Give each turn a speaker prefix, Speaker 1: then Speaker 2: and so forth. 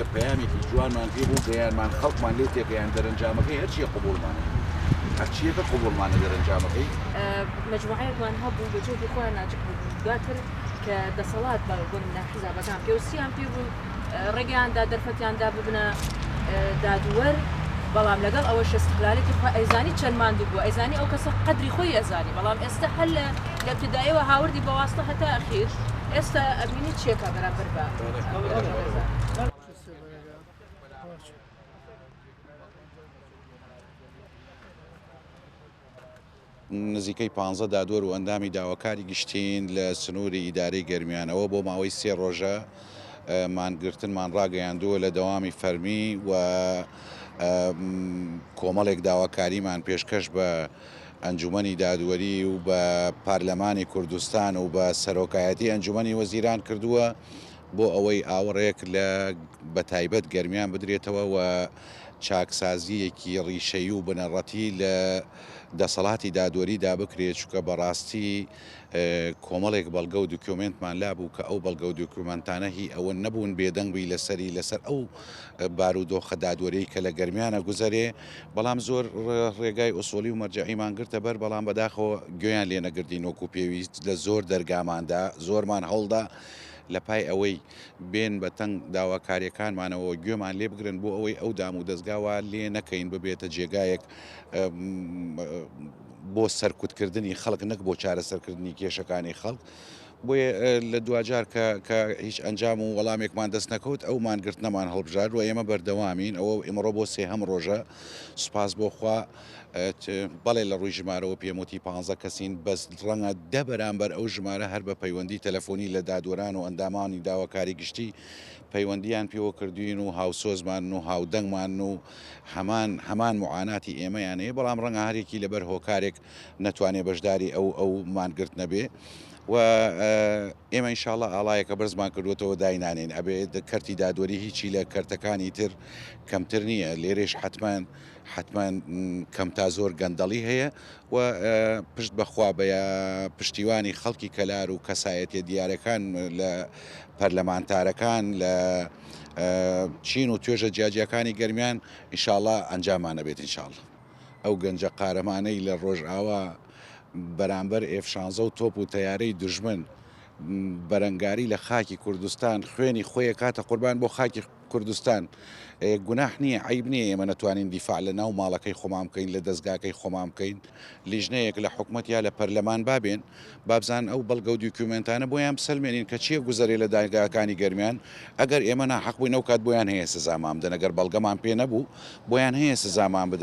Speaker 1: هەیە پەیامێکی جوانمان پێ بوو گەیانمان خەڵکمان لێ تێگەیان دەرەنجامەکەی هەرچیە قبولمانە هەرچیەکە قبولمانە دەرەنجامەکەی
Speaker 2: مجموعەیەکمان هەبوو بەجێ خۆیان ناجق بوو دواتر کە دەسەڵات بۆن لە حیزابەکان پێوسیان پێ بوو ڕێگەیاندا دەرفەتیاندا ببنە دادوەر بەڵام لەگەڵ ئەوە شەستقلالێکی خۆ ئەیزانی چەند ماندوو بوو ئەیزانی ئەو کەسە قەدری خۆی ئەزانی بەڵام ئێستا هەر لە ابتداییەوە هاوردی بەواستە هەتا ئەخیر ئێستا ئەبینی چیەکە بەرامبەر بە
Speaker 3: نزیکەی 15 دادوەر و ئەندامی داواکاری گشتین لە سنووری ئیدارەی گەرمیانەوە بۆ ماوەی 3 ڕۆژە مانگرتنمان ڕاگەیاندووە لە دەوامی فەرمی و کۆمەڵێک داواکاریمان پێشکەش بە ئەنجومەنی دادوەری و بە پارلەمانی کوردستان و بە سەرۆکایەتی ئەنجومەنی وەزیران کردووە بۆ ئەوەی ئاوەڕێک لە بەتایبەت گەرمیان بدرێتەوە و چاکسازیەکی ڕیشەیی و بنەڕەتی لە دەسەڵاتی دادوەریدا بکرێت چونکە بەڕاستی کۆمەڵێک بەڵگە و دوکیۆمنتمان لابوو کە ئەو بەڵگە و دوکیۆمنتانە هی ئەوە نەبوون بێدەنگبی لەسەر ئەو بارودۆخە دادوەری کە لە گەرمیانە گوزەرێ بەڵام زۆر ڕێگای ئوسولی و مەرجعیمان گرتە بەر بەڵام بەداخەوە گوێیان لێ نەگرتین وەکو پێویست لە زۆر دەرگاماندا زۆرمان هەڵدا لە پای ئەوەی بێن بە تەنگ داواکاریەکانمانەوە گوێمان لێ بگرن بۆ ئەوەی ئەو دام و دەستگاوە لێ نەکەین ببێتە جێگایەک بۆ سەرکوتکردنی خەڵک نەک بۆ چارەسەرکردنی کێشەکانی خەڵک بۆیە لە دوجار کە هیچ ئەنجام و وەڵامێکمان دەست نەکەوت ئەومان گرتنەمان هەڵبژار و ئێمە بەردەوامین ئەوە ئێمەڕۆ بۆ سێهەم ڕۆژە سوپاس بۆخوا بەڵێ لە ڕووی ژمارەوە پێموتی 15 کەسین بەس ڕەنگە دە بەرامبەر ئەو ژمارە هەر بە پەیوەندی تەلەفۆنی لە دادوەران و ئەندامانی داواکاری گشتی پەیوەندیان پێوە کردوین و هاوسۆزمان و هاودەنگمان و هەمان معاناتی ئێمەیان هەیە بەڵام ڕەنگە هەرێکی لەبەر هۆکارێک نەتوانێ بەشداری ئەو مانگرت نەبێ و ئێمە ئینشاءڵڵا ئاڵایەکە بەرزمان کردوێتەوە داینانین ئەبێ کەرتی دادوەری هیچی لە کەرتەکانی تر کەمتر نییە لێرێش حتمان کەم تا زۆر گەندەڵی هەیە و پشت بەخوا بە پشتیوانی خەڵکی کەلار و کەسایەتیە دیارەکان لە پەرلەمانتارەکان لە چین و توێژە جیاجیەکانی گەرمیان ئینشاءڵڵا ئەنجامانە بێت ئینشاءڵڵا ئەو گەنجە قارەمانەی لە ڕۆژئاوا بەرامبەر F-16 و تۆپ و تەیارەی دژمن بەرەنگاری لە خاکی کوردستان خوێنی خۆیە کاتە قوربان بۆ خاکی کوردستان گوناح نییە عیب نییە ئێمە نەتوانین دیفاع لە ناو ماڵەکەی خۆمان بکەین لە دەستگاکەی خۆمان بکەین لیژنەیەک لە حکومەت یا لە پەرلەمان بابێن بابزان ئەو بەڵگە و دوکیومنتانە بۆیان بسەلمێنین کە چییە گوزەرێ لە دادگاکانی گەرمیان ئەگەر ئێمە ناحەق بووین ئەو کات بۆیان هەیە سزامان بدەن ئەگەر بەڵگەمان پێ نەبوو بۆیان هەیە سزامان بدەن